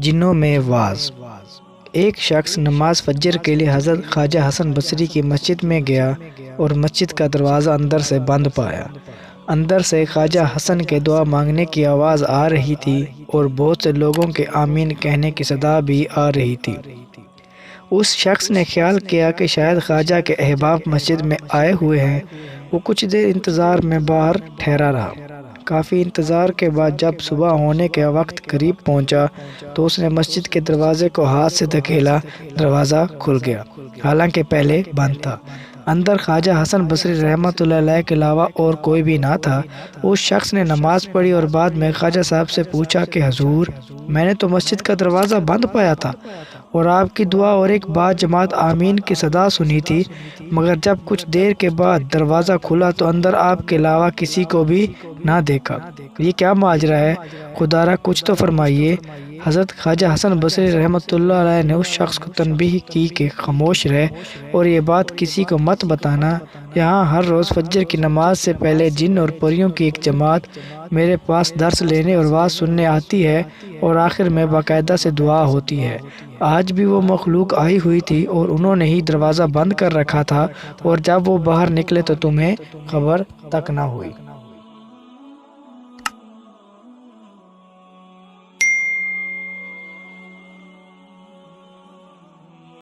جنوں میں واز۔ ایک شخص نماز فجر کے لیے حضرت خواجہ حسن بصری کی مسجد میں گیا اور مسجد کا دروازہ اندر سے بند پایا۔ اندر سے خواجہ حسن کے دعا مانگنے کی آواز آ رہی تھی اور بہت سے لوگوں کے آمین کہنے کی صدا بھی آ رہی تھی۔ اس شخص نے خیال کیا کہ شاید خواجہ کے احباب مسجد میں آئے ہوئے ہیں۔ وہ کچھ دیر انتظار میں باہر ٹھہرا رہا۔ کافی انتظار کے بعد جب صبح ہونے کا وقت قریب پہنچا تو اس نے مسجد کے دروازے کو ہاتھ سے دھکیلا۔ دروازہ کھل گیا، حالانکہ پہلے بند تھا۔ اندر خواجہ حسن بصری رحمۃ اللہ علیہ کے علاوہ اور کوئی بھی نہ تھا۔ اس شخص نے نماز پڑھی اور بعد میں خواجہ صاحب سے پوچھا کہ حضور، میں نے تو مسجد کا دروازہ بند پایا تھا اور آپ کی دعا اور ایک با جماعت آمین کی صدا سنی تھی، مگر جب کچھ دیر کے بعد دروازہ کھلا تو اندر آپ کے علاوہ کسی کو بھی نہ دیکھا۔ یہ کیا ماجرا ہے؟ خدا را کچھ تو فرمائیے۔ حضرت خواجہ حسن بصری رحمۃ اللہ علیہ نے اس شخص کو تنبیہ کی کہ خاموش رہ اور یہ بات کسی کو مت بتانا۔ یہاں ہر روز فجر کی نماز سے پہلے جن اور پریوں کی ایک جماعت میرے پاس درس لینے اور واز سننے آتی ہے اور آخر میں باقاعدہ سے دعا ہوتی ہے۔ آج بھی وہ مخلوق آئی ہوئی تھی اور انہوں نے ہی دروازہ بند کر رکھا تھا، اور جب وہ باہر نکلے تو تمہیں خبر تک نہ ہوئی۔